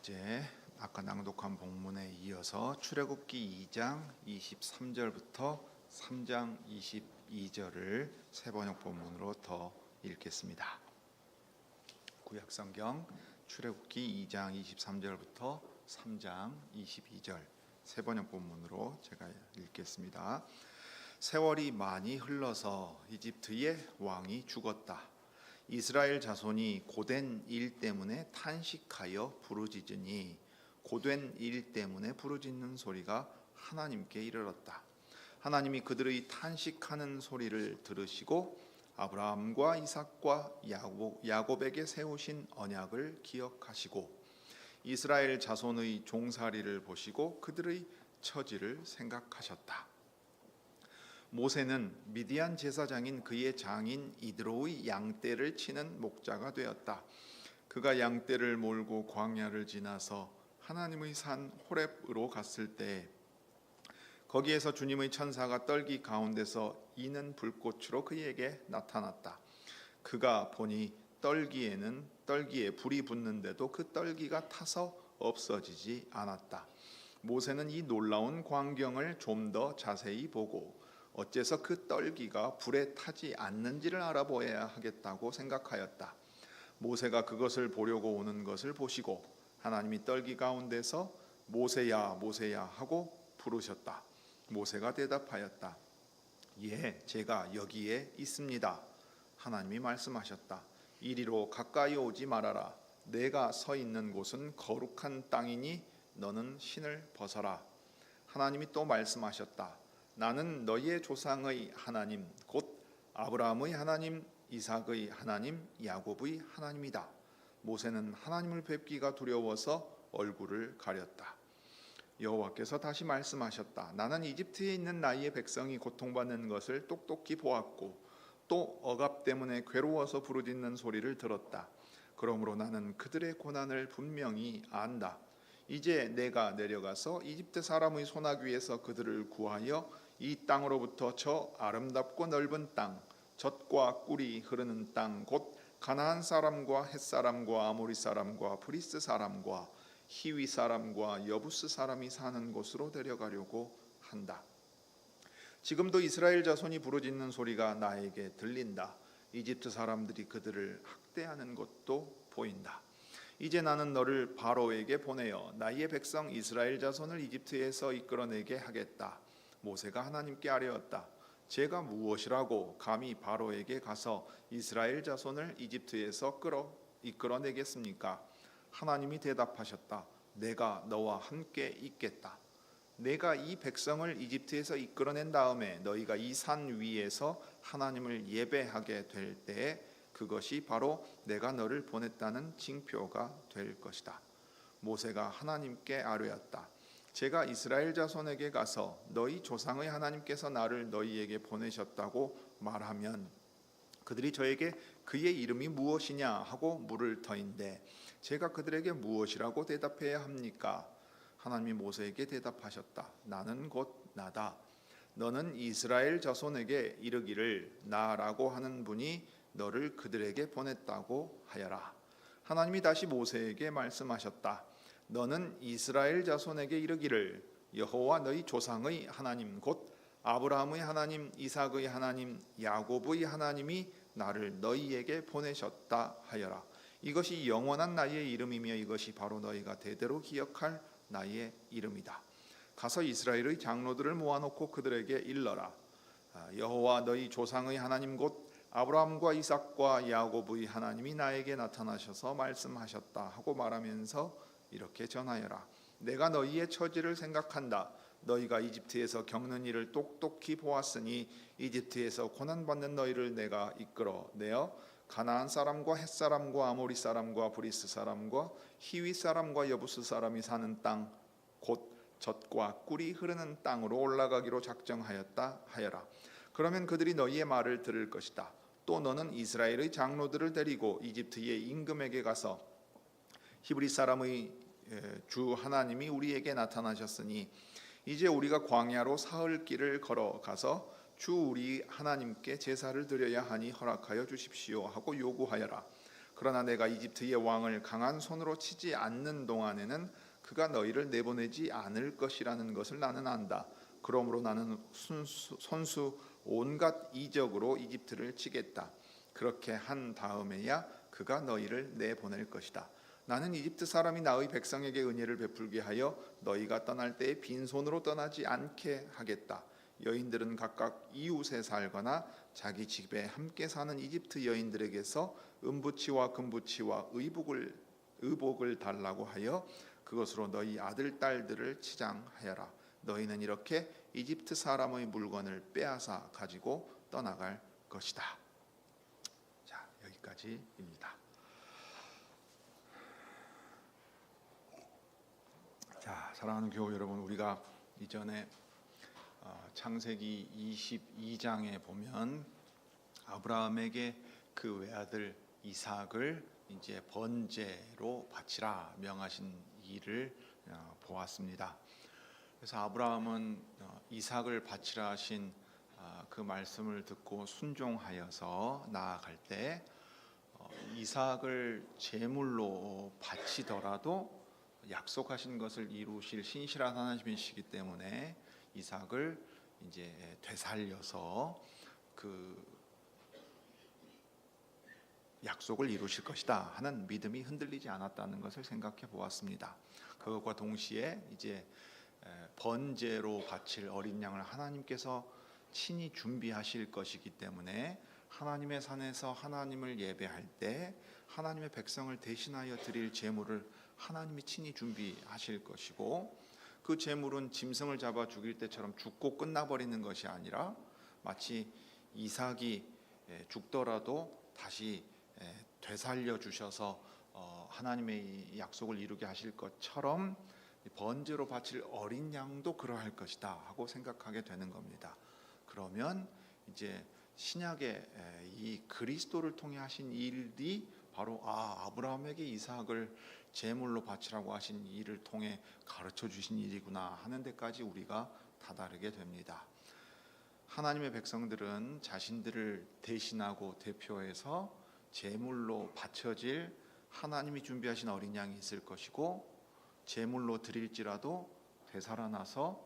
이제 아까 낭독한 본문에 이어서 출애굽기 2장 23절부터 3장 22절을 세번역 본문으로 더 읽겠습니다. 구약성경 출애굽기 2장 23절부터 3장 22절 세번역 본문으로 제가 읽겠습니다. 세월이 많이 흘러서 이집트의 왕이 죽었다. 이스라엘 자손이 고된 일 때문에 탄식하여 부르짖으니 고된 일 때문에 부르짖는 소리가 하나님께 이르렀다. 하나님이 그들의 탄식하는 소리를 들으시고 아브라함과 이삭과 야곱에게 세우신 언약을 기억하시고 이스라엘 자손의 종살이를 보시고 그들의 처지를 생각하셨다. 모세는 미디안 제사장인 그의 장인 이드로의 양떼를 치는 목자가 되었다. 그가 양떼를 몰고 광야를 지나서 하나님의 산 호렙으로 갔을 때 거기에서 주님의 천사가 떨기 가운데서 이는 불꽃으로 그에게 나타났다. 그가 보니 떨기에 불이 붙는데도 그 떨기가 타서 없어지지 않았다. 모세는 이 놀라운 광경을 좀 더 자세히 보고 어째서 그 떨기가 불에 타지 않는지를 알아보아야 하겠다고 생각하였다. 모세가 그것을 보려고 오는 것을 보시고 하나님이 떨기 가운데서 모세야 모세야 하고 부르셨다. 모세가 대답하였다. 예, 제가 여기에 있습니다. 하나님이 말씀하셨다. 이리로 가까이 오지 말아라. 내가 서 있는 곳은 거룩한 땅이니 너는 신을 벗어라. 하나님이 또 말씀하셨다. 나는 너희의 조상의 하나님 곧 아브라함의 하나님, 이삭의 하나님, 야곱의 하나님이다. 모세는 하나님을 뵙기가 두려워서 얼굴을 가렸다. 여호와께서 다시 말씀하셨다. 나는 이집트에 있는 나의 백성이 고통받는 것을 똑똑히 보았고 또 억압 때문에 괴로워서 부르짖는 소리를 들었다. 그러므로 나는 그들의 고난을 분명히 안다. 이제 내가 내려가서 이집트 사람의 소나귀에서 그들을 구하여 이 땅으로부터 저 아름답고 넓은 땅, 젖과 꿀이 흐르는 땅, 곧 가나안 사람과 헷 사람과 아모리 사람과 브리스 사람과 히위 사람과 여부스 사람이 사는 곳으로 데려가려고 한다. 지금도 이스라엘 자손이 부르짖는 소리가 나에게 들린다. 이집트 사람들이 그들을 학대하는 것도 보인다. 이제 나는 너를 바로에게 보내어 나의 백성 이스라엘 자손을 이집트에서 이끌어내게 하겠다. 모세가 하나님께 아뢰었다. 제가 무엇이라고 감히 바로에게 가서 이스라엘 자손을 이집트에서 이끌어내겠습니까? 하나님이 대답하셨다. 내가 너와 함께 있겠다. 내가 이 백성을 이집트에서 이끌어낸 다음에 너희가 이 산 위에서 하나님을 예배하게 될 때에 그것이 바로 내가 너를 보냈다는 징표가 될 것이다. 모세가 하나님께 아뢰었다. 제가 이스라엘 자손에게 가서 너희 조상의 하나님께서 나를 너희에게 보내셨다고 말하면 그들이 저에게 그의 이름이 무엇이냐 하고 물을 터인데 제가 그들에게 무엇이라고 대답해야 합니까? 하나님이 모세에게 대답하셨다. 나는 곧 나다. 너는 이스라엘 자손에게 이르기를 나라고 하는 분이 너를 그들에게 보냈다고 하여라. 하나님이 다시 모세에게 말씀하셨다. 너는 이스라엘 자손에게 이르기를 여호와 너희 조상의 하나님 곧 아브라함의 하나님, 이삭의 하나님, 야곱의 하나님이 나를 너희에게 보내셨다 하여라. 이것이 영원한 나의 이름이며 이것이 바로 너희가 대대로 기억할 나의 이름이다. 가서 이스라엘의 장로들을 모아놓고 그들에게 일러라. 여호와 너희 조상의 하나님 곧 아브라함과 이삭과 야곱의 하나님이 나에게 나타나셔서 말씀하셨다 하고 말하면서 이렇게 전하여라. 내가 너희의 처지를 생각한다. 너희가 이집트에서 겪는 일을 똑똑히 보았으니 이집트에서 고난받는 너희를 내가 이끌어내어 가나안 사람과 헷 사람과 아모리 사람과 브리스 사람과 히위 사람과 여부스 사람이 사는 땅 곧 젖과 꿀이 흐르는 땅으로 올라가기로 작정하였다 하여라. 그러면 그들이 너희의 말을 들을 것이다. 또 너는 이스라엘의 장로들을 데리고 이집트의 임금에게 가서 히브리 사람의 주 하나님이 우리에게 나타나셨으니 이제 우리가 광야로 사흘 길을 걸어가서 주 우리 하나님께 제사를 드려야 하니 허락하여 주십시오 하고 요구하여라. 그러나 내가 이집트의 왕을 강한 손으로 치지 않는 동안에는 그가 너희를 내보내지 않을 것이라는 것을 나는 안다. 그러므로 나는 손수 온갖 이적으로 이집트를 치겠다. 그렇게 한 다음에야 그가 너희를 내보낼 것이다. 나는 이집트 사람이 나의 백성에게 은혜를 베풀게 하여 너희가 떠날 때에 빈손으로 떠나지 않게 하겠다. 여인들은 각각 이웃에 살거나 자기 집에 함께 사는 이집트 여인들에게서 은부치와 금부치와 의복을 달라고 하여 그것으로 너희 아들 딸들을 치장하여라. 너희는 이렇게 이집트 사람의 물건을 빼앗아 가지고 떠나갈 것이다. 자, 여기까지입니다. 자, 사랑하는 교우 여러분, 우리가 이전에 창세기 22장에 보면 아브라함에게 그 외아들 이삭을 이제 번제로 바치라 명하신 일을 보았습니다. 그래서 아브라함은 이삭을 바치라 하신 그 말씀을 듣고 순종하여서 나아갈 때 이삭을 제물로 바치더라도 약속하신 것을 이루실 신실한 하나님이시기 때문에 이삭을 이제 되살려서 그 약속을 이루실 것이다 하는 믿음이 흔들리지 않았다는 것을 생각해 보았습니다. 그것과 동시에 이제 번제로 바칠 어린 양을 하나님께서 친히 준비하실 것이기 때문에 하나님의 산에서 하나님을 예배할 때 하나님의 백성을 대신하여 드릴 제물을 하나님이 친히 준비하실 것이고, 그 제물은 짐승을 잡아 죽일 때처럼 죽고 끝나버리는 것이 아니라 마치 이삭이 죽더라도 다시 되살려 주셔서 하나님의 약속을 이루게 하실 것처럼 번제로 바칠 어린 양도 그러할 것이다 하고 생각하게 되는 겁니다. 그러면 이제 신약의 이 그리스도를 통해 하신 일이 바로 아브라함에게 이삭을 제물로 바치라고 하신 일을 통해 가르쳐 주신 일이구나 하는 데까지 우리가 다다르게 됩니다. 하나님의 백성들은 자신들을 대신하고 대표해서 제물로 바쳐질 하나님이 준비하신 어린 양이 있을 것이고, 제물로 드릴지라도 되살아나서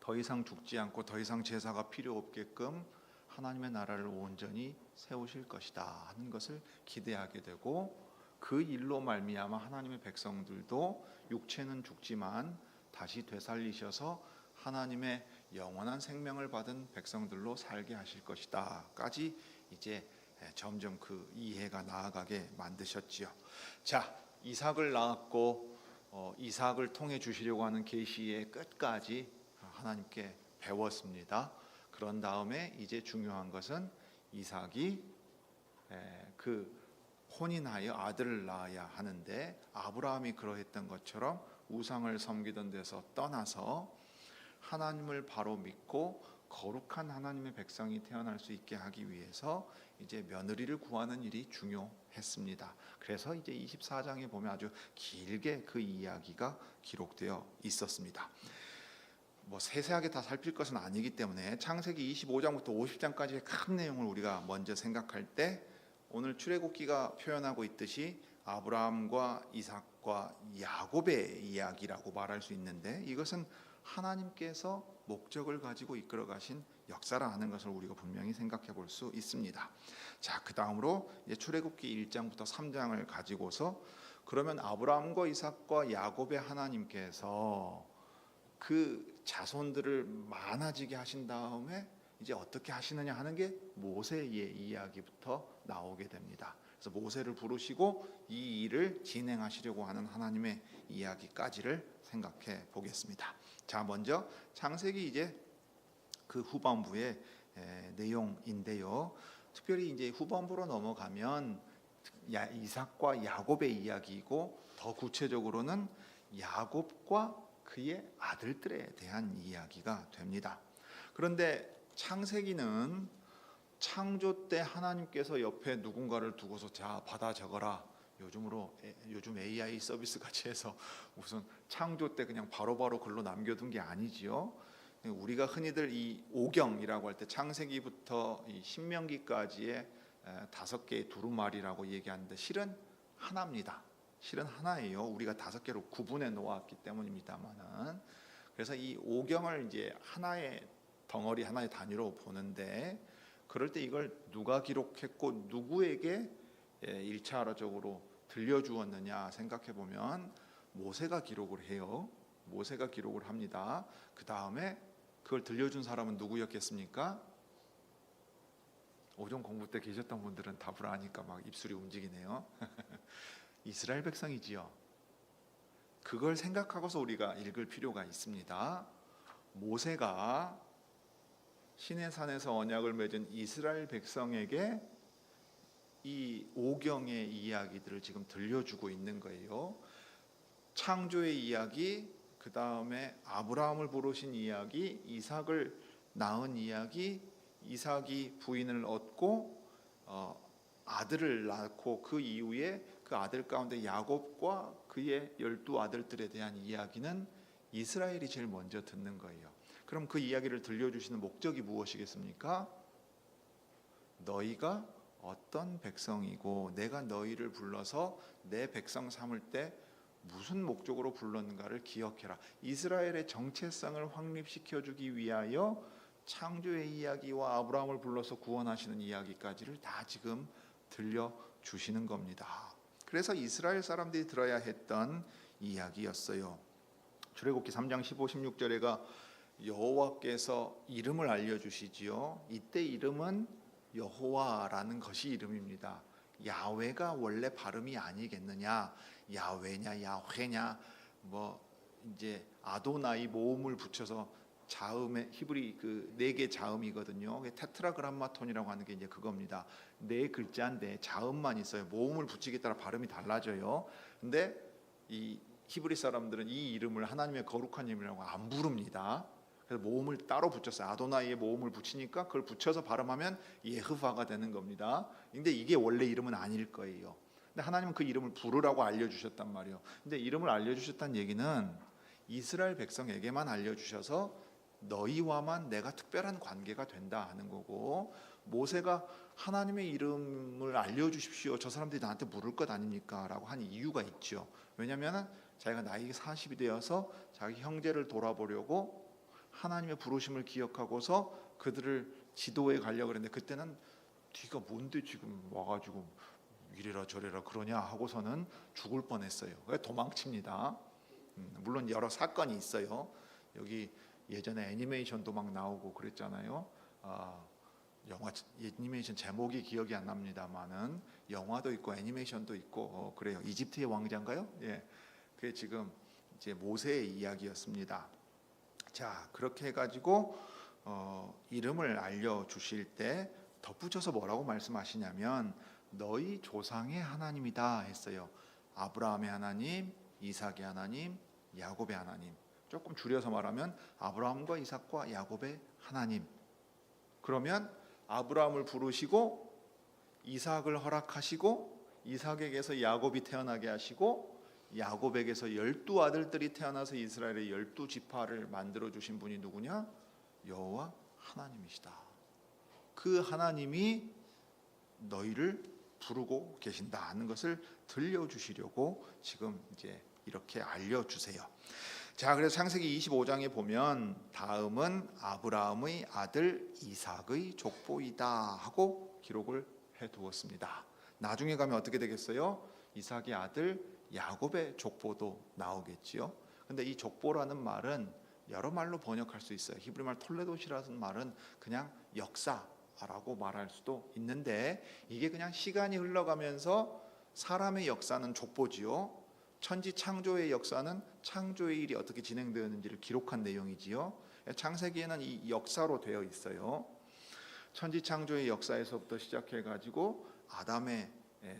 더 이상 죽지 않고 더 이상 제사가 필요 없게끔 하나님의 나라를 온전히 세우실 것이다 하는 것을 기대하게 되고, 그 일로 말미암아 하나님의 백성들도 육체는 죽지만 다시 되살리셔서 하나님의 영원한 생명을 받은 백성들로 살게 하실 것이다까지 이제 점점 그 이해가 나아가게 만드셨지요. 자, 이삭을 낳았고 이삭을 통해 주시려고 하는 계시의 끝까지 하나님께 배웠습니다. 그런 다음에 이제 중요한 것은 이삭이 그 혼인하여 아들을 낳아야 하는데, 아브라함이 그러했던 것처럼 우상을 섬기던 데서 떠나서 하나님을 바로 믿고 거룩한 하나님의 백성이 태어날 수 있게 하기 위해서 이제 며느리를 구하는 일이 중요했습니다. 그래서 이제 24장에 보면 아주 길게 그 이야기가 기록되어 있었습니다. 뭐 세세하게 다 살필 것은 아니기 때문에 창세기 25장부터 50장까지의 큰 내용을 우리가 먼저 생각할 때, 오늘 출애굽기가 표현하고 있듯이 아브라함과 이삭과 야곱의 이야기라고 말할 수 있는데, 이것은 하나님께서 목적을 가지고 이끌어 가신 역사라는 것을 우리가 분명히 생각해 볼 수 있습니다. 자, 그 다음으로 출애굽기 1장부터 3장을 가지고서, 그러면 아브라함과 이삭과 야곱의 하나님께서 그 자손들을 많아지게 하신 다음에 이제 어떻게 하시느냐 하는 게 모세의 이야기부터 나오게 됩니다. 그래서 모세를 부르시고 이 일을 진행하시려고 하는 하나님의 이야기까지를 생각해 보겠습니다. 자, 먼저 창세기 이제 그 후반부의 내용인데요. 특별히 이제 후반부로 넘어가면 이삭과 야곱의 이야기이고, 더 구체적으로는 야곱과 그의 아들들에 대한 이야기가 됩니다. 그런데 창세기는 창조 때 하나님께서 옆에 누군가를 두고서 자 받아 적어라, 요즘 AI 서비스 같이 해서 무슨 창조 때 그냥 바로바로 글로 남겨둔 게 아니지요. 우리가 흔히들 이 오경이라고 할 때 창세기부터 이 신명기까지의 다섯 개의 두루마리라고 얘기하는데 실은 하나입니다. 실은 하나예요. 우리가 다섯 개로 구분해 놓았기 때문입니다만은. 그래서 이 오경을 이제 하나의 덩어리, 하나의 단위로 보는데, 그럴 때 이걸 누가 기록했고 누구에게 1차적으로 들려주었느냐 생각해 보면 모세가 기록을 해요. 모세가 기록을 합니다. 그 다음에 그걸 들려준 사람은 누구였겠습니까? 오전 공부 때 계셨던 분들은 답을 아니까 막 입술이 움직이네요. 이스라엘 백성이지요. 그걸 생각하고서 우리가 읽을 필요가 있습니다. 모세가 시내산에서 언약을 맺은 이스라엘 백성에게 이 오경의 이야기들을 지금 들려주고 있는 거예요. 창조의 이야기, 그 다음에 아브라함을 부르신 이야기, 이삭을 낳은 이야기, 이삭이 부인을 얻고 아들을 낳고 그 이후에 그 아들 가운데 야곱과 그의 12아들들에 대한 이야기는 이스라엘이 제일 먼저 듣는 거예요. 그럼 그 이야기를 들려주시는 목적이 무엇이겠습니까? 너희가 어떤 백성이고 내가 너희를 불러서 내 백성 삼을 때 무슨 목적으로 불렀는가를 기억해라. 이스라엘의 정체성을 확립시켜주기 위하여 창조의 이야기와 아브라함을 불러서 구원하시는 이야기까지를 다 지금 들려주시는 겁니다. 그래서 이스라엘 사람들이 들어야 했던 이야기였어요. 출애굽기 3장 15, 16절에가 여호와께서 이름을 알려주시지요. 이때 이름은 여호와라는 것이 이름입니다. 야훼가 원래 발음이 아니겠느냐, 야훼냐 야훼냐, 뭐 이제 아도나이 모음을 붙여서 자음의 히브리 그 네 개 자음이거든요. 테트라그람마톤이라고 하는 게 이제 그겁니다. 네 글자인데 자음만 있어요. 모음을 붙이기에 따라 발음이 달라져요. 근데 이 히브리 사람들은 이 이름을 하나님의 거룩한 이름이라고 안 부릅니다. 그래서 모음을 따로 붙였어요. 아도나이의 모음을 붙이니까 그걸 붙여서 발음하면 예흐바가 되는 겁니다. 근데 이게 원래 이름은 아닐 거예요. 근데 하나님은 그 이름을 부르라고 알려주셨단 말이에요. 근데 이름을 알려주셨다는 얘기는 이스라엘 백성에게만 알려주셔서 너희와만 내가 특별한 관계가 된다 하는 거고, 모세가 하나님의 이름을 알려주십시오, 저 사람들이 나한테 물을 것 아닙니까? 라고 한 이유가 있죠. 왜냐하면 자기가 나이 40이 되어서 자기 형제를 돌아보려고 하나님의 부르심을 기억하고서 그들을 지도해 가려고 그랬는데, 그때는 네가 뭔데 지금 와가지고 이래라 저래라 그러냐 하고서는 죽을 뻔했어요. 도망칩니다. 물론 여러 사건이 있어요. 여기 예전에 애니메이션도 막 나오고 그랬잖아요. 영화 애니메이션 제목이 기억이 안 납니다만은 영화도 있고 애니메이션도 있고 그래요. 이집트의 왕자인가요? 예, 그게 지금 이제 모세의 이야기였습니다. 자, 그렇게 해가지고 이름을 알려주실 때 덧붙여서 뭐라고 말씀하시냐면 너희 조상의 하나님이다 했어요. 아브라함의 하나님, 이삭의 하나님, 야곱의 하나님. 조금 줄여서 말하면 아브라함과 이삭과 야곱의 하나님. 그러면 아브라함을 부르시고 이삭을 허락하시고 이삭에게서 야곱이 태어나게 하시고 야곱에게서 12아들들이 태어나서 이스라엘의 12지파를 만들어 주신 분이 누구냐? 여호와 하나님이시다. 그 하나님이 너희를 부르고 계신다 하는 것을 들려주시려고 지금 이제 이렇게 알려주세요. 자, 그래서 창세기 25장에 보면 다음은 아브라함의 아들 이삭의 족보이다 하고 기록을 해두었습니다. 나중에 가면 어떻게 되겠어요? 이삭의 아들 야곱의 족보도 나오겠지요. 근데 이 족보라는 말은 여러 말로 번역할 수 있어요. 히브리 말 톨레도시라는 말은 그냥 역사라고 말할 수도 있는데, 이게 그냥 시간이 흘러가면서 사람의 역사는 족보지요. 천지 창조의 역사는 창조의 일이 어떻게 진행되었는지를 기록한 내용이지요. 창세기에는 이 역사로 되어 있어요. 천지 창조의 역사에서부터 시작해 가지고 아담의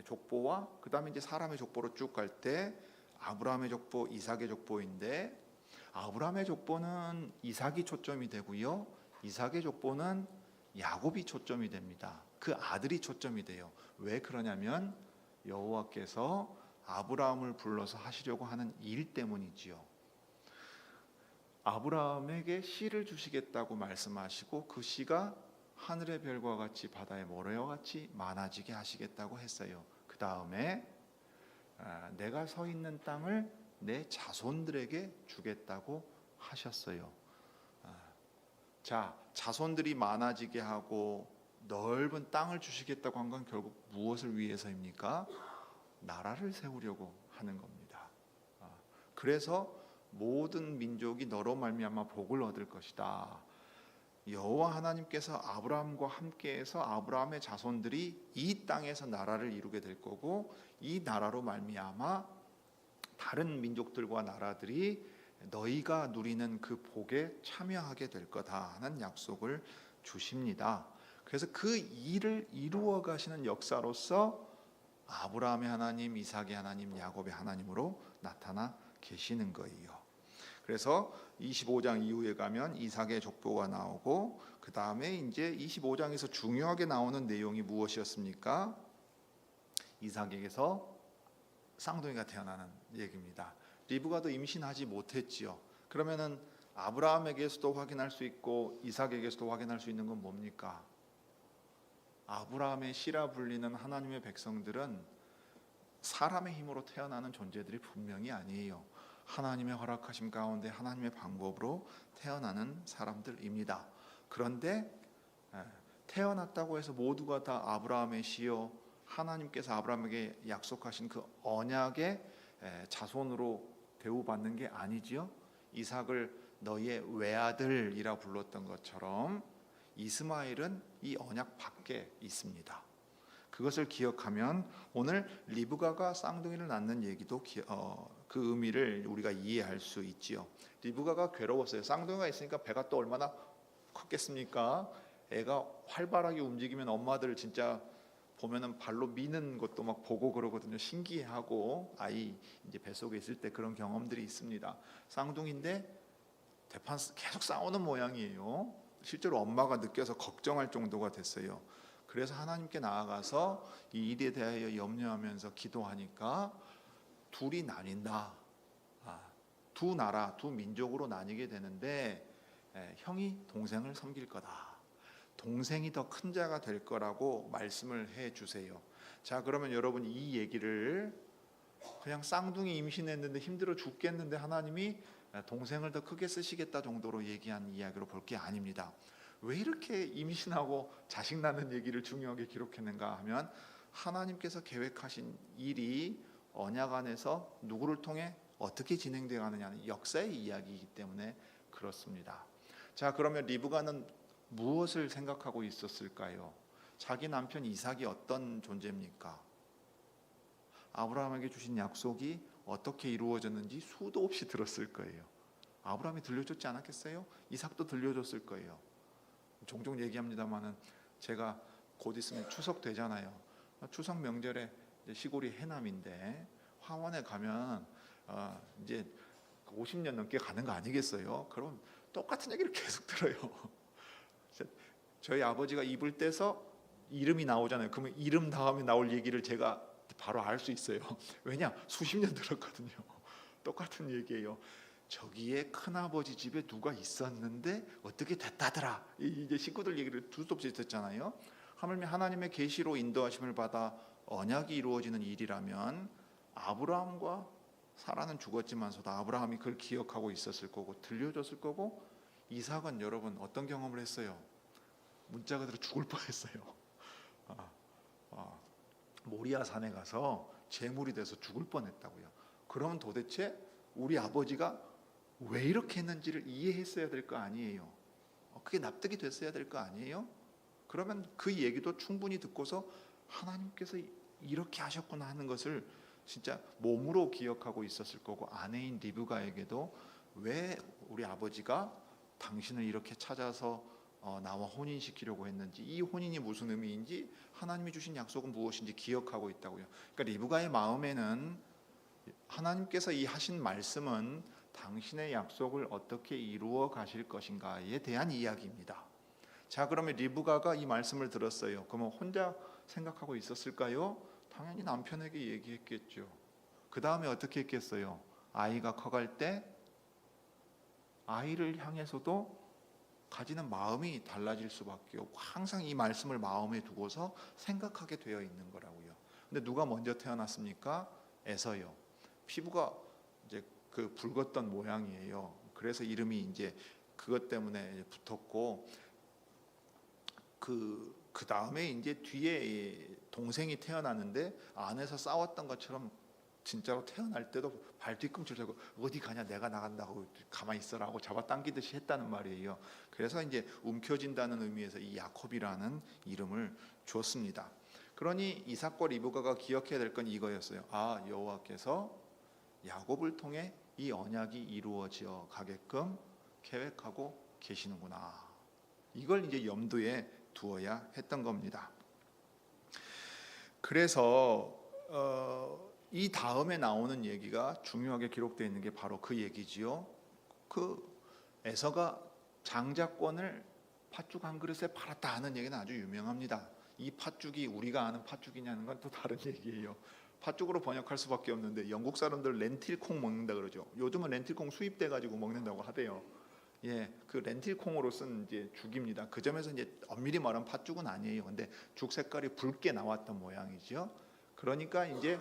족보와 그 다음에 이제 사람의 족보로 쭉 갈 때 아브라함의 족보, 이삭의 족보인데, 아브라함의 족보는 이삭이 초점이 되고요, 이삭의 족보는 야곱이 초점이 됩니다. 그 아들이 초점이 돼요. 왜 그러냐면 여호와께서 아브라함을 불러서 하시려고 하는 일 때문이지요. 아브라함에게 씨를 주시겠다고 말씀하시고 그 씨가 하늘의 별과 같이 바다의 모래와 같이 많아지게 하시겠다고 했어요. 그 다음에 내가 서 있는 땅을 내 자손들에게 주겠다고 하셨어요. 자, 자손들이 많아지게 하고 넓은 땅을 주시겠다고 한 건 결국 무엇을 위해서입니까? 나라를 세우려고 하는 겁니다. 그래서 모든 민족이 너로 말미암아 복을 얻을 것이다. 여호와 하나님께서 아브라함과 함께해서 아브라함의 자손들이 이 땅에서 나라를 이루게 될 거고, 이 나라로 말미암아 다른 민족들과 나라들이 너희가 누리는 그 복에 참여하게 될 거다 하는 약속을 주십니다. 그래서 그 일을 이루어 가시는 역사로서 아브라함의 하나님, 이삭의 하나님, 야곱의 하나님으로 나타나 계시는 거예요. 그래서 25장 이후에 가면 이삭의 족보가 나오고, 그 다음에 이제 25장에서 중요하게 나오는 내용이 무엇이었습니까? 이삭에게서 쌍둥이가 태어나는 얘기입니다. 리브가도 임신하지 못했지요. 그러면은 아브라함에게서도 확인할 수 있고 이삭에게서도 확인할 수 있는 건 뭡니까? 아브라함의 씨라 불리는 하나님의 백성들은 사람의 힘으로 태어나는 존재들이 분명히 아니에요. 하나님의 허락하심 가운데 하나님의 방법으로 태어나는 사람들입니다. 그런데 태어났다고 해서 모두가 다 아브라함의 씨요, 하나님께서 아브라함에게 약속하신 그 언약의 자손으로 대우받는 게 아니지요. 이삭을 너희의 외아들이라 불렀던 것처럼 이스마엘은 이 언약 밖에 있습니다. 그것을 기억하면 오늘 리브가가 쌍둥이를 낳는 얘기도 그 의미를 우리가 이해할 수 있지요. 리브가가 괴로웠어요. 쌍둥이가 있으니까 배가 또 얼마나 컸겠습니까? 애가 활발하게 움직이면 엄마들 진짜 보면은 발로 미는 것도 막 보고 그러거든요. 신기해하고, 아이 이제 뱃속에 있을 때 그런 경험들이 있습니다. 쌍둥이인데 대판 계속 싸우는 모양이에요. 실제로 엄마가 느껴서 걱정할 정도가 됐어요. 그래서 하나님께 나아가서 이 일에 대하여 염려하면서 기도하니까 둘이 나뉜다. 두 나라, 두 민족으로 나뉘게 되는데 형이 동생을 섬길 거다. 동생이 더 큰 자가 될 거라고 말씀을 해 주세요. 자, 그러면 여러분 이 얘기를 그냥 쌍둥이 임신했는데 힘들어 죽겠는데 하나님이 동생을 더 크게 쓰시겠다 정도로 얘기한 이야기로 볼 게 아닙니다. 왜 이렇게 임신하고 자식 낳는 얘기를 중요하게 기록했는가 하면 하나님께서 계획하신 일이 언약 안에서 누구를 통해 어떻게 진행되어 가느냐는 역사의 이야기이기 때문에 그렇습니다. 자, 그러면 리브가는 무엇을 생각하고 있었을까요? 자기 남편 이삭이 어떤 존재입니까? 아브라함에게 주신 약속이 어떻게 이루어졌는지 수도 없이 들었을 거예요. 아브라함이 들려줬지 않았겠어요? 이삭도 들려줬을 거예요. 종종 얘기합니다만은 제가 곧 있으면 추석 되잖아요. 추석 명절에 시골이 해남인데 화원에 가면 이제 50년 넘게 가는 거 아니겠어요? 그럼 똑같은 얘기를 계속 들어요. 저희 아버지가 입을 떼서 이름이 나오잖아요. 그러면 이름 다음에 나올 얘기를 제가 바로 알 수 있어요. 왜냐? 수십 년 들었거든요. 똑같은 얘기예요. 저기에 큰아버지 집에 누가 있었는데 어떻게 됐다더라. 이제 식구들 얘기를 두도 없이 듣잖아요. 하물며 하나님의 계시로 인도하심을 받아 언약이 이루어지는 일이라면 아브라함과 사라는 죽었지만서도 아브라함이 그걸 기억하고 있었을 거고 들려줬을 거고, 이삭은 여러분 어떤 경험을 했어요? 문자 그대로 죽을 뻔했어요. 모리아 산에 가서 제물이 돼서 죽을 뻔했다고요. 그러면 도대체 우리 아버지가 왜 이렇게 했는지를 이해했어야 될 거 아니에요. 그게 납득이 됐어야 될 거 아니에요. 그러면 그 얘기도 충분히 듣고서 하나님께서 이렇게 하셨구나 하는 것을 진짜 몸으로 기억하고 있었을 거고, 아내인 리브가에게도 왜 우리 아버지가 당신을 이렇게 찾아서 나와 혼인시키려고 했는지, 이 혼인이 무슨 의미인지, 하나님이 주신 약속은 무엇인지 기억하고 있다고요. 그러니까 리브가의 마음에는 하나님께서 이 하신 말씀은 당신의 약속을 어떻게 이루어 가실 것인가에 대한 이야기입니다. 자, 그러면 리브가가 이 말씀을 들었어요. 그러면 혼자 생각하고 있었을까요? 당연히 남편에게 얘기했겠죠. 그 다음에 어떻게 했겠어요? 아이가 커갈 때 아이를 향해서도 가지는 마음이 달라질 수밖에 없고 항상 이 말씀을 마음에 두고서 생각하게 되어 있는 거라고요. 근데 누가 먼저 태어났습니까? 에서요. 피부가 이제 그 붉었던 모양이에요. 그래서 이름이 이제 그것 때문에 붙었고, 그 다음에 이제 뒤에 동생이 태어났는데 안에서 싸웠던 것처럼 진짜로 태어날 때도 발 뒤꿈치를 잡고 어디 가냐, 내가 나간다고 가만히 있어라고 잡아당기듯이 했다는 말이에요. 그래서 이제 움켜진다는 의미에서 이 야콥이라는 이름을 줬습니다. 그러니 이삭과 리브가가 기억해야 될 건 이거였어요. 아, 여호와께서 야곱을 통해 이 언약이 이루어져 가게끔 계획하고 계시는구나. 이걸 이제 염두에 두어야 했던 겁니다. 그래서 이 다음에 나오는 얘기가 중요하게 기록되어 있는 게 바로 그 얘기지요. 그 에서가 장자권을 팥죽 한 그릇에 팔았다 하는 얘기는 아주 유명합니다. 이 팥죽이 우리가 아는 팥죽이냐는 건 또 다른 얘기예요. 팥죽으로 번역할 수밖에 없는데 영국 사람들 렌틸콩 먹는다 그러죠. 요즘은 렌틸콩 수입돼 가지고 먹는다고 하대요. 예, 그 렌틸콩으로 쓴 이제 죽입니다. 그 점에서 이제 엄밀히 말하면 팥죽은 아니에요. 근데 죽 색깔이 붉게 나왔던 모양이죠. 그러니까 이제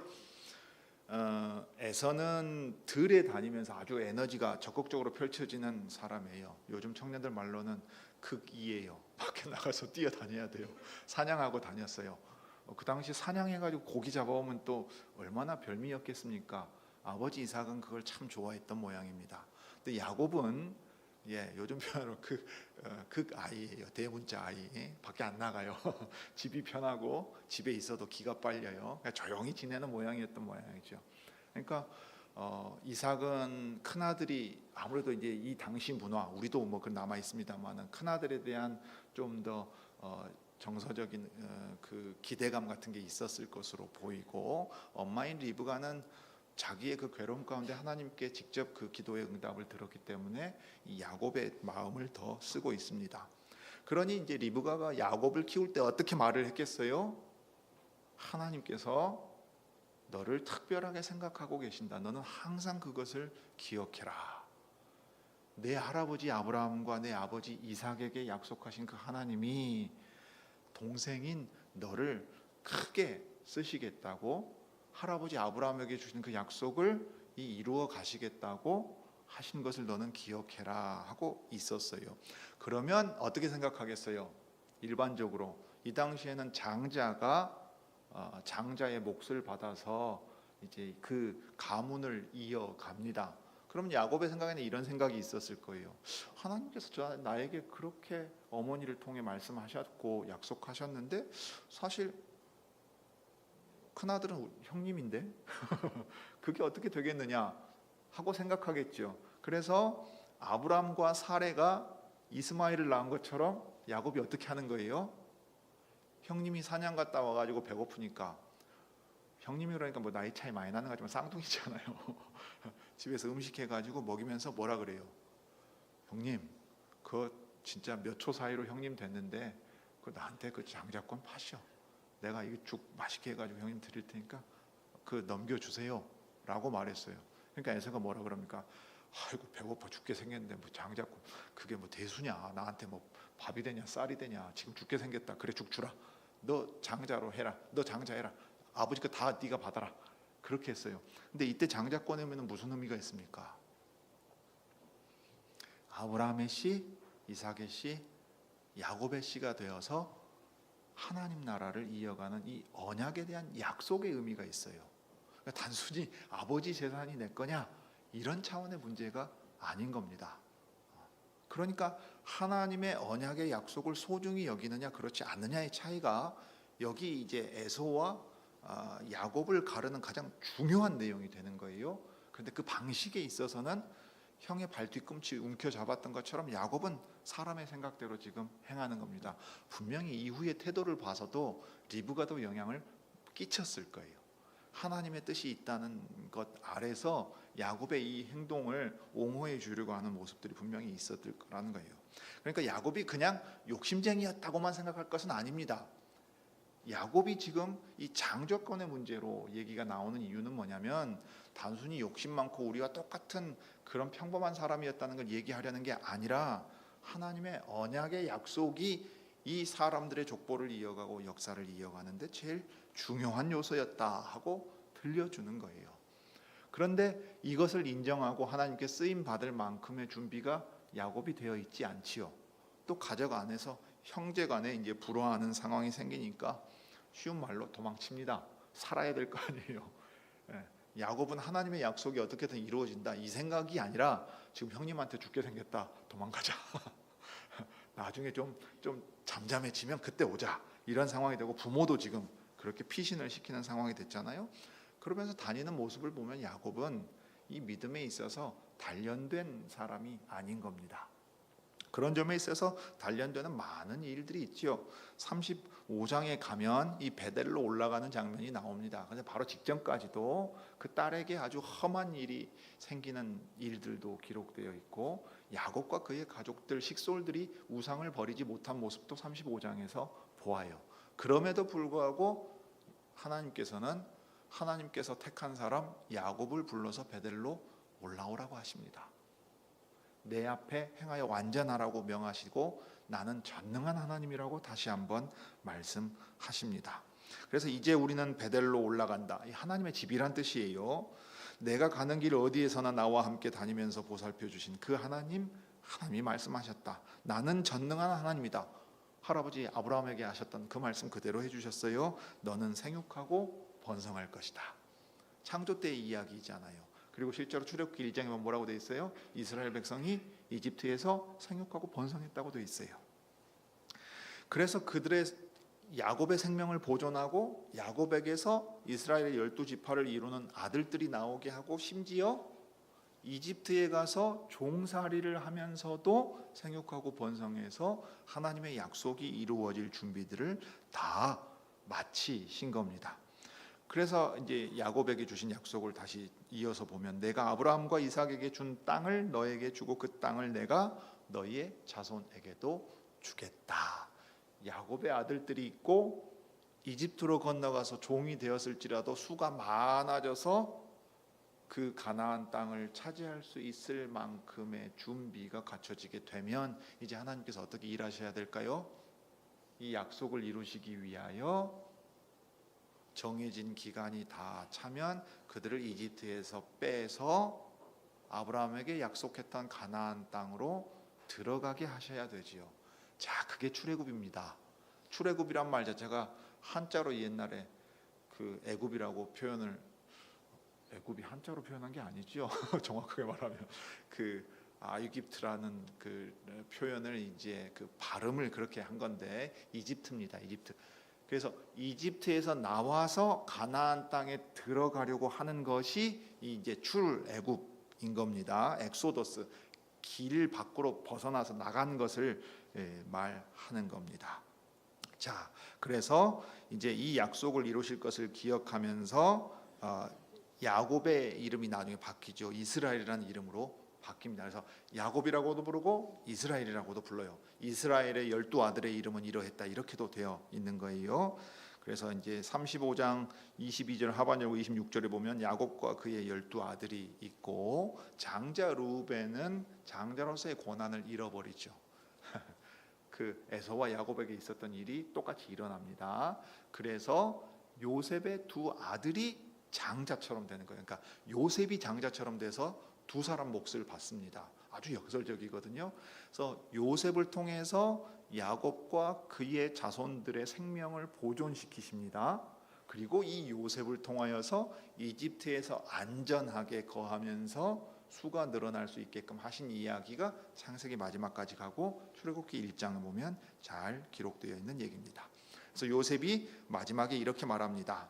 에서는 들에 다니면서 아주 에너지가 적극적으로 펼쳐지는 사람이에요. 요즘 청년들 말로는 극이에요. 밖에 나가서 뛰어다녀야 돼요. 사냥하고 다녔어요. 그 당시 사냥해가지고 고기 잡아오면 또 얼마나 별미였겠습니까? 아버지 이삭은 그걸 참 좋아했던 모양입니다. 근데 야곱은 요즘 표현으로 극아이예요. 대문자 아이. 밖에 안 나가요. 집이 편하고 집에 있어도 기가 빨려요. 그러니까 조용히 지내는 모양이었던 모양이죠. 그러니까 이삭은 큰 아들이 아무래도 이제 이 당시 문화, 우리도 뭐 그 남아 있습니다만은 큰 아들에 대한 좀 더 정서적인 그 기대감 같은 게 있었을 것으로 보이고, 엄마인 리브가는 자기의 그 괴로움 가운데 하나님께 직접 그 기도의 응답을 들었기 때문에 이 야곱의 마음을 더 쓰고 있습니다. 그러니 이제 리브가가 야곱을 키울 때 어떻게 말을 했겠어요? 하나님께서 너를 특별하게 생각하고 계신다. 너는 항상 그것을 기억해라. 내 할아버지 아브라함과 내 아버지 이삭에게 약속하신 그 하나님이 동생인 너를 크게 쓰시겠다고, 할아버지 아브라함에게 주신 그 약속을 이루어 가시겠다고 하신 것을 너는 기억해라 하고 있었어요. 그러면 어떻게 생각하겠어요? 일반적으로 이 당시에는 장자가 장자의 몫을 받아서 이제 그 가문을 이어갑니다. 그럼 야곱의 생각에는 이런 생각이 있었을 거예요. 하나님께서 나에게 그렇게 어머니를 통해 말씀하셨고 약속하셨는데 사실 큰아들은 형님인데 그게 어떻게 되겠느냐 하고 생각하겠죠. 그래서 아브람과 사레가 이스마엘을 낳은 것처럼 야곱이 어떻게 하는 거예요? 형님이 사냥 갔다 와가지고 배고프니까, 형님이 그러니까 뭐 나이 차이 많이 나는 거지만 쌍둥이잖아요. 집에서 음식 해가지고 먹이면서 뭐라 그래요? 형님, 그 진짜 몇 초 사이로 형님 됐는데 그 나한테 그 장자권 파시오. 내가 이 죽 맛있게 해가지고 형님 드릴 테니까 그 넘겨주세요 라고 말했어요. 그러니까 에서가 뭐라 그럽니까? 아이고 배고파 죽게 생겼는데 뭐 장자권 그게 뭐 대수냐, 나한테 뭐 밥이 되냐 쌀이 되냐, 지금 죽게 생겼다. 그래 죽 주라. 너 장자로 해라. 너 장자 해라. 아버지 거 다 네가 받아라. 그렇게 했어요. 근데 이때 장자권이면 무슨 의미가 있습니까? 아브라함의 씨, 이삭의 씨, 야곱의 씨가 되어서 하나님 나라를 이어가는 이 언약에 대한 약속의 의미가 있어요. 그러니까 단순히 아버지 재산이 내 거냐 이런 차원의 문제가 아닌 겁니다. 그러니까 하나님의 언약의 약속을 소중히 여기느냐 그렇지 않느냐의 차이가 여기 이제 에서와 야곱을 가르는 가장 중요한 내용이 되는 거예요. 그런데 그 방식에 있어서는 형의 발 뒤꿈치 움켜잡았던 것처럼 야곱은 사람의 생각대로 지금 행하는 겁니다. 분명히 이후의 태도를 봐서도 리브가도 영향을 끼쳤을 거예요. 하나님의 뜻이 있다는 것 아래서 야곱의 이 행동을 옹호해 주려고 하는 모습들이 분명히 있었을 거라는 거예요. 그러니까 야곱이 그냥 욕심쟁이였다고만 생각할 것은 아닙니다. 야곱이 지금 이 장자권의 문제로 얘기가 나오는 이유는 뭐냐면 단순히 욕심 많고 우리와 똑같은 그런 평범한 사람이었다는 걸 얘기하려는 게 아니라 하나님의 언약의 약속이 이 사람들의 족보를 이어가고 역사를 이어가는데 제일 중요한 요소였다 하고 들려주는 거예요. 그런데 이것을 인정하고 하나님께 쓰임 받을 만큼의 준비가 야곱이 되어 있지 않지요. 또 가족 안에서 형제 간에 이제 불화하는 상황이 생기니까 쉬운 말로 도망칩니다. 살아야 될 거 아니에요. 야곱은 하나님의 약속이 어떻게든 이루어진다 이 생각이 아니라 지금 형님한테 죽게 생겼다, 도망가자. 나중에 좀 잠잠해지면 그때 오자, 이런 상황이 되고, 부모도 지금 그렇게 피신을 시키는 상황이 됐잖아요. 그러면서 다니는 모습을 보면 야곱은 이 믿음에 있어서 단련된 사람이 아닌 겁니다. 그런 점에 있어서 단련되는 많은 일들이 있지요. 35장에 가면 이 베델로 올라가는 장면이 나옵니다. 근데 바로 직전까지도 그 딸에게 아주 험한 일이 생기는 일들도 기록되어 있고, 야곱과 그의 가족들, 식솔들이 우상을 버리지 못한 모습도 35장에서 보아요. 그럼에도 불구하고 하나님께서 택한 사람 야곱을 불러서 베델로 올라오라고 하십니다. 내 앞에 행하여 완전하라고 명하시고 나는 전능한 하나님이라고 다시 한번 말씀하십니다. 그래서 이제 우리는 베델로 올라간다. 이 하나님의 집이란 뜻이에요. 내가 가는 길 어디에서나 나와 함께 다니면서 보살펴 주신 그 하나님이 말씀하셨다. 나는 전능한 하나님이다. 할아버지 아브라함에게 하셨던 그 말씀 그대로 해주셨어요. 너는 생육하고 번성할 것이다. 창조 때의 이야기이잖아요. 그리고 실제로 출애굽기 1장에 뭐라고 되어 있어요? 이스라엘 백성이 이집트에서 생육하고 번성했다고 되어 있어요. 그래서 그들의 야곱의 생명을 보존하고 야곱에게서 이스라엘의 12지파를 이루는 아들들이 나오게 하고, 심지어 이집트에 가서 종살이를 하면서도 생육하고 번성해서 하나님의 약속이 이루어질 준비들을 다 마치신 겁니다. 그래서 이제 야곱에게 주신 약속을 다시 이어서 보면, 내가 아브라함과 이삭에게 준 땅을 너에게 주고 그 땅을 내가 너희의 자손에게도 주겠다. 야곱의 아들들이 있고 이집트로 건너가서 종이 되었을지라도 수가 많아져서 그 가나안 땅을 차지할 수 있을 만큼의 준비가 갖춰지게 되면 이제 하나님께서 어떻게 일하셔야 될까요? 이 약속을 이루시기 위하여 정해진 기간이 다 차면 그들을 이집트에서 빼서 아브라함에게 약속했던 가나안 땅으로 들어가게 하셔야 되지요. 자, 그게 출애굽입니다. 출애굽이란 말 자체가 한자로 옛날에 그 애굽이라고 표현을, 애굽이 한자로 표현한 게 아니죠. 정확하게 말하면 그 아유깁트라는 그 표현을 이제 그 발음을 그렇게 한 건데 이집트입니다. 이집트. 그래서 이집트에서 나와서 가나안 땅에 들어가려고 하는 것이 이제 출애굽인 겁니다. 엑소더스, 길 밖으로 벗어나서 나간 것을 말하는 겁니다. 자, 그래서 이제 이 약속을 이루실 것을 기억하면서 야곱의 이름이 나중에 바뀌죠. 이스라엘이라는 이름으로 바뀝니다. 그래서 야곱이라고도 부르고 이스라엘이라고도 불러요. 이스라엘의 12아들의 이름은 이러했다, 이렇게도 되어 있는 거예요. 그래서 이제 35장 22절 하반절과 26절에 보면 야곱과 그의 12아들이 있고, 장자 루벤은 장자로서의 권한을 잃어버리죠. 그 에서와 야곱에게 있었던 일이 똑같이 일어납니다. 그래서 요셉의 두 아들이 장자처럼 되는 거예요. 그러니까 요셉이 장자처럼 돼서 두 사람 몫을 받습니다. 아주 역설적이거든요. 그래서 요셉을 통해서 야곱과 그의 자손들의 생명을 보존시키십니다. 그리고 이 요셉을 통하여서 이집트에서 안전하게 거하면서 수가 늘어날 수 있게끔 하신 이야기가 창세기 마지막까지 가고 출애굽기 1장을 보면 잘 기록되어 있는 얘기입니다. 그래서 요셉이 마지막에 이렇게 말합니다.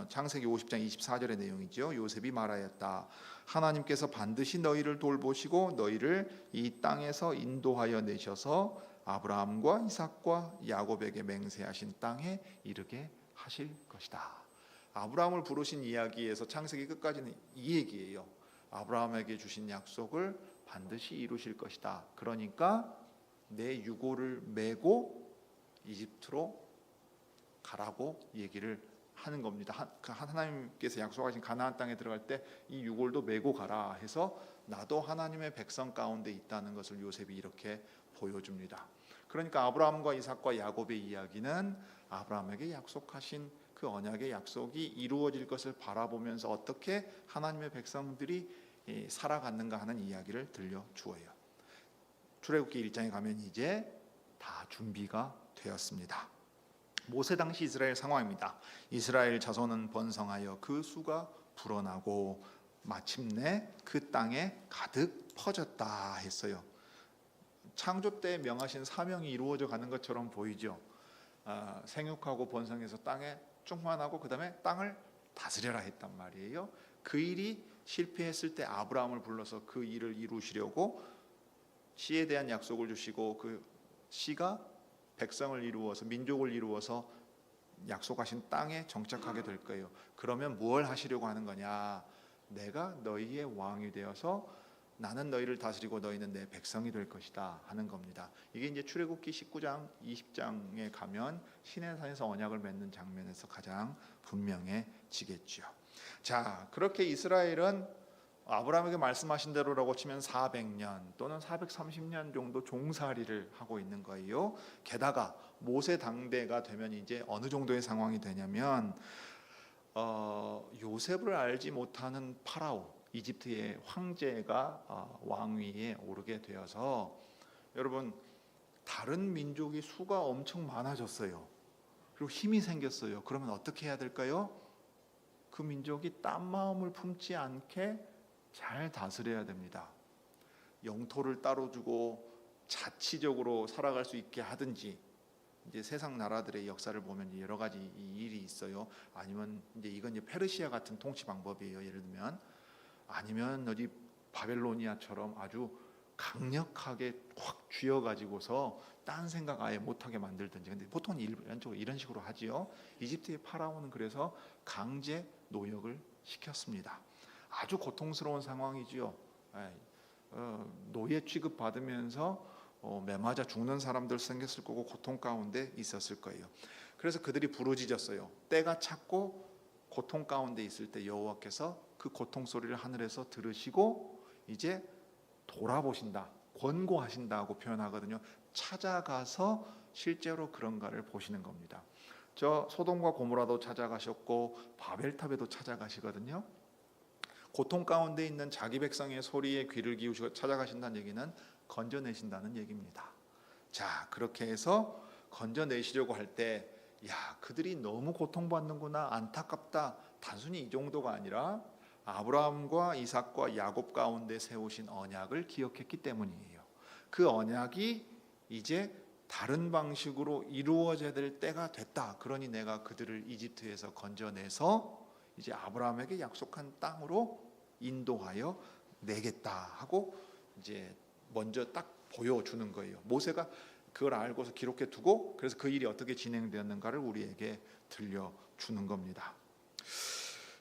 창세기 50장 24절의 내용이죠. 요셉이 말하였다. 하나님께서 반드시 너희를 돌보시고 너희를 이 땅에서 인도하여 내셔서 아브라함과 이삭과 야곱에게 맹세하신 땅에 이르게 하실 것이다. 아브라함을 부르신 이야기에서 창세기 끝까지는 이 얘기예요. 아브라함에게 주신 약속을 반드시 이루실 것이다. 그러니까 내 유고를 메고 이집트로 가라고 얘기를 하는 겁니다. 하나님께서 약속하신 가나안 땅에 들어갈 때 이 유골도 메고 가라 해서 나도 하나님의 백성 가운데 있다는 것을 요셉이 이렇게 보여줍니다. 그러니까 아브라함과 이삭과 야곱의 이야기는 아브라함에게 약속하신 그 언약의 약속이 이루어질 것을 바라보면서 어떻게 하나님의 백성들이 살아갔는가 하는 이야기를 들려주어요. 출애굽기 1장에 가면 이제 다 준비가 되었습니다. 모세 당시 이스라엘 상황입니다. 이스라엘 자손은 번성하여 그 수가 불어나고 마침내 그 땅에 가득 퍼졌다 했어요. 창조 때 명하신 사명이 이루어져 가는 것처럼 보이죠. 생육하고 번성해서 땅에 충만하고 그 다음에 땅을 다스려라 했단 말이에요. 그 일이 실패했을 때 아브라함을 불러서 그 일을 이루시려고 씨에 대한 약속을 주시고 그 씨가 백성을 이루어서 민족을 이루어서 약속하신 땅에 정착하게 될 거예요. 그러면 뭘 하시려고 하는 거냐? 내가 너희의 왕이 되어서 나는 너희를 다스리고 너희는 내 백성이 될 것이다 하는 겁니다. 이게 이제 출애굽기 19장 20장에 가면 시내산에서 언약을 맺는 장면에서 가장 분명해지겠죠. 자, 그렇게 이스라엘은 아브라함에게 말씀하신 대로라고 치면 400년 또는 430년 정도 종살이를 하고 있는 거예요. 게다가 모세 당대가 되면 이제 어느 정도의 상황이 되냐면 요셉을 알지 못하는 파라오, 이집트의 황제가 왕위에 오르게 되어서 여러분 다른 민족이 수가 엄청 많아졌어요. 그리고 힘이 생겼어요. 그러면 어떻게 해야 될까요? 그 민족이 딴 마음을 품지 않게 잘 다스려야 됩니다. 영토를 따로 주고 자치적으로 살아갈 수 있게 하든지, 이제 세상 나라들의 역사를 보면 여러 가지 일이 있어요. 아니면 이건 페르시아 같은 통치 방법이에요. 예를 들면 아니면 어디 바벨로니아처럼 아주 강력하게 확 쥐어가지고서 딴 생각 아예 못하게 만들든지. 근데 보통 일반적으로 이런 식으로 하지요. 이집트의 파라오는 그래서 강제 노역을 시켰습니다. 아주 고통스러운 상황이지요. 노예 취급 받으면서 매맞아 죽는 사람들 생겼을 거고 고통 가운데 있었을 거예요. 그래서 그들이 부르짖었어요. 때가 찼고 고통 가운데 있을 때 여호와께서 그 고통 소리를 하늘에서 들으시고 이제 돌아보신다, 권고하신다고 표현하거든요. 찾아가서 실제로 그런가를 보시는 겁니다. 저 소돔과 고모라도 찾아가셨고 바벨탑에도 찾아가시거든요. 고통 가운데 있는 자기 백성의 소리에 귀를 기울이시고 찾아가신다는 얘기는 건져내신다는 얘기입니다. 자, 그렇게 해서 건져내시려고 할 때, 야, 그들이 너무 고통받는구나, 안타깝다. 단순히 이 정도가 아니라 아브라함과 이삭과 야곱 가운데 세우신 언약을 기억했기 때문이에요. 그 언약이 이제 다른 방식으로 이루어져야 될 때가 됐다. 그러니 내가 그들을 이집트에서 건져내서 이제 아브라함에게 약속한 땅으로 인도하여 내겠다 하고 이제 먼저 딱 보여주는 거예요. 모세가 그걸 알고서 기록해 두고 그래서 그 일이 어떻게 진행되었는가를 우리에게 들려주는 겁니다.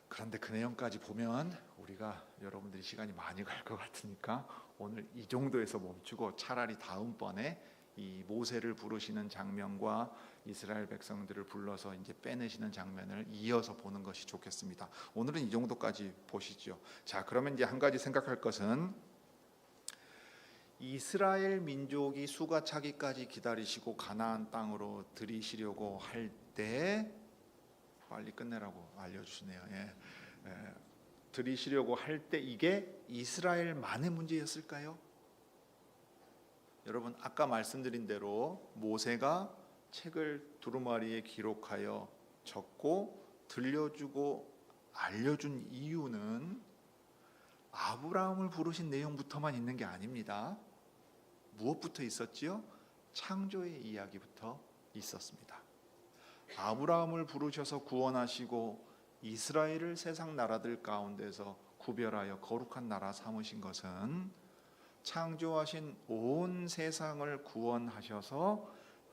그런데 그 내용까지 보면 우리가 여러분들이 시간이 많이 갈 것 같으니까 오늘 이 정도에서 멈추고 차라리 다음번에 이 모세를 부르시는 장면과 이스라엘 백성들을 불러서 이제 빼내시는 장면을 이어서 보는 것이 좋겠습니다. 오늘은 이 정도까지 보시죠. 자, 그러면 이제 한 가지 생각할 것은 이스라엘 민족이 수가 차기까지 기다리시고 가나안 땅으로 들이시려고 할 때 빨리 끝내라고 알려주시네요. 들이시려고 할 때 이게 이스라엘만의 문제였을까요? 여러분 아까 말씀드린 대로 모세가 책을 두루마리에 기록하여 적고 들려주고 알려준 이유는 아브라함을 부르신 내용부터만 있는 게 아닙니다. 무엇부터 있었지요? 창조의 이야기부터 있었습니다. 아브라함을 부르셔서 구원하시고 이스라엘을 세상 나라들 가운데서 구별하여 거룩한 나라 삼으신 것은 창조하신 온 세상을 구원하셔서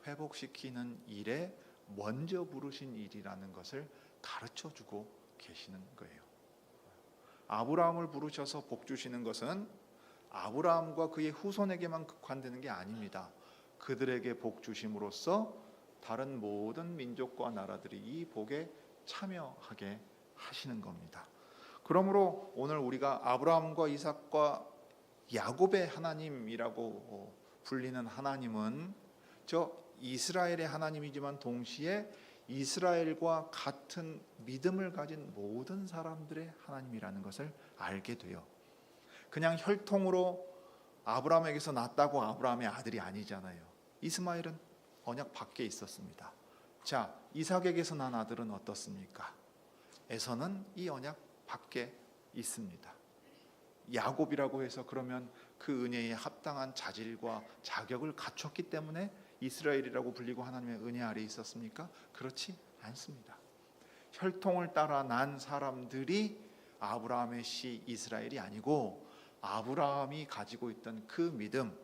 회복시키는 일에 먼저 부르신 일이라는 것을 가르쳐주고 계시는 거예요. 아브라함을 부르셔서 복 주시는 것은 아브라함과 그의 후손에게만 국한되는 게 아닙니다. 그들에게 복 주심으로써 다른 모든 민족과 나라들이 이 복의 참여하게 하시는 겁니다. 그러므로 오늘 우리가 아브라함과 이삭과 야곱의 하나님이라고 불리는 하나님은 저 이스라엘의 하나님이지만 동시에 이스라엘과 같은 믿음을 가진 모든 사람들의 하나님이라는 것을 알게 돼요. 그냥 혈통으로 아브라함에게서 났다고 아브라함의 아들이 아니잖아요. 이스마엘은 언약 밖에 있었습니다. 자, 이삭에게서 난 아들은 어떻습니까? 에서는 이 언약 밖에 있습니다. 야곱이라고 해서 그러면 그 은혜에 합당한 자질과 자격을 갖췄기 때문에 이스라엘이라고 불리고 하나님의 은혜 아래에 있었습니까? 그렇지 않습니다. 혈통을 따라 난 사람들이 아브라함의 씨 이스라엘이 아니고 아브라함이 가지고 있던 그 믿음,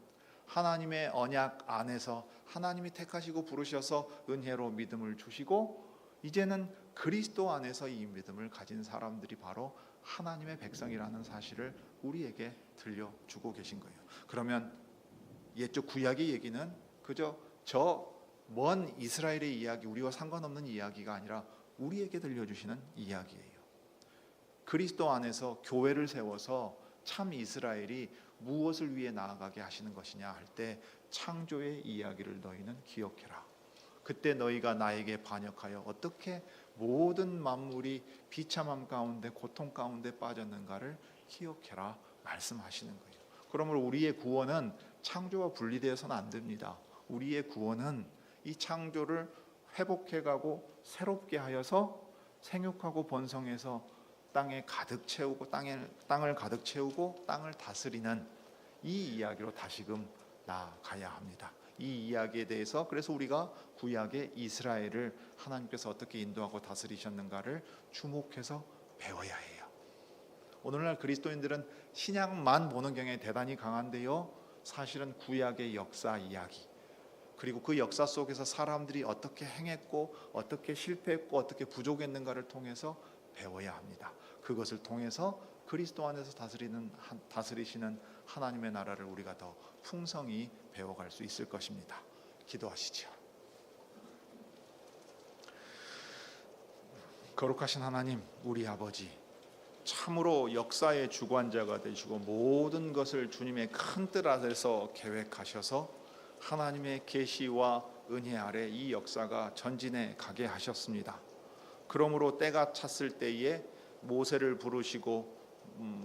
하나님의 언약 안에서 하나님이 택하시고 부르셔서 은혜로 믿음을 주시고 이제는 그리스도 안에서 이 믿음을 가진 사람들이 바로 하나님의 백성이라는 사실을 우리에게 들려주고 계신 거예요. 그러면 옛적 구약의 얘기는 그저 저 먼 이스라엘의 이야기, 우리와 상관없는 이야기가 아니라 우리에게 들려주시는 이야기예요. 그리스도 안에서 교회를 세워서 참 이스라엘이 무엇을 위해 나아가게 하시는 것이냐 할 때 창조의 이야기를 너희는 기억해라. 그때 너희가 나에게 반역하여 어떻게 모든 만물이 비참함 가운데 고통 가운데 빠졌는가를 기억해라 말씀하시는 거예요. 그러므로 우리의 구원은 창조와 분리되어서는 안 됩니다. 우리의 구원은 이 창조를 회복해가고 새롭게 하여서 생육하고 번성해서 땅에 가득 채우고 땅을 가득 채우고 땅을 다스리는 이 이야기로 다시금 나아가야 합니다. 이 이야기에 대해서 그래서 우리가 구약의 이스라엘을 하나님께서 어떻게 인도하고 다스리셨는가를 주목해서 배워야 해요. 오늘날 그리스도인들은 신약만 보는 경향이 대단히 강한데요, 사실은 구약의 역사 이야기 그리고 그 역사 속에서 사람들이 어떻게 행했고 어떻게 실패했고 어떻게 부족했는가를 통해서 배워야 합니다. 그것을 통해서 그리스도 안에서 다스리시는 하나님의 나라를 우리가 더 풍성히 배워갈 수 있을 것입니다. 기도하시죠. 거룩하신 하나님, 우리 아버지, 참으로 역사의 주관자가 되시고 모든 것을 주님의 큰 뜻 아래서 계획하셔서 하나님의 계시와 은혜 아래 이 역사가 전진해 가게 하셨습니다. 그러므로 때가 찼을 때에 모세를 부르시고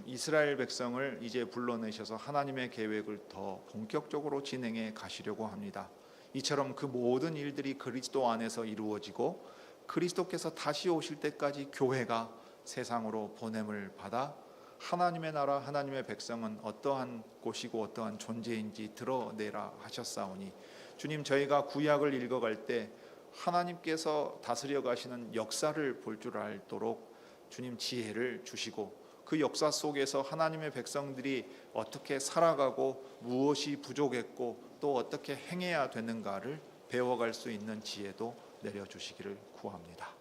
이스라엘 백성을 이제 불러내셔서 하나님의 계획을 더 본격적으로 진행해 가시려고 합니다. 이처럼 그 모든 일들이 그리스도 안에서 이루어지고 그리스도께서 다시 오실 때까지 교회가 세상으로 보냄을 받아 하나님의 나라 하나님의 백성은 어떠한 곳이고 어떠한 존재인지 드러내라 하셨사오니 주님, 저희가 구약을 읽어갈 때 하나님께서 다스려 가시는 역사를 볼 줄 알도록 주님 지혜를 주시고 그 역사 속에서 하나님의 백성들이 어떻게 살아가고 무엇이 부족했고 또 어떻게 행해야 되는가를 배워갈 수 있는 지혜도 내려주시기를 구합니다.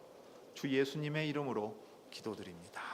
주 예수님의 이름으로 기도드립니다.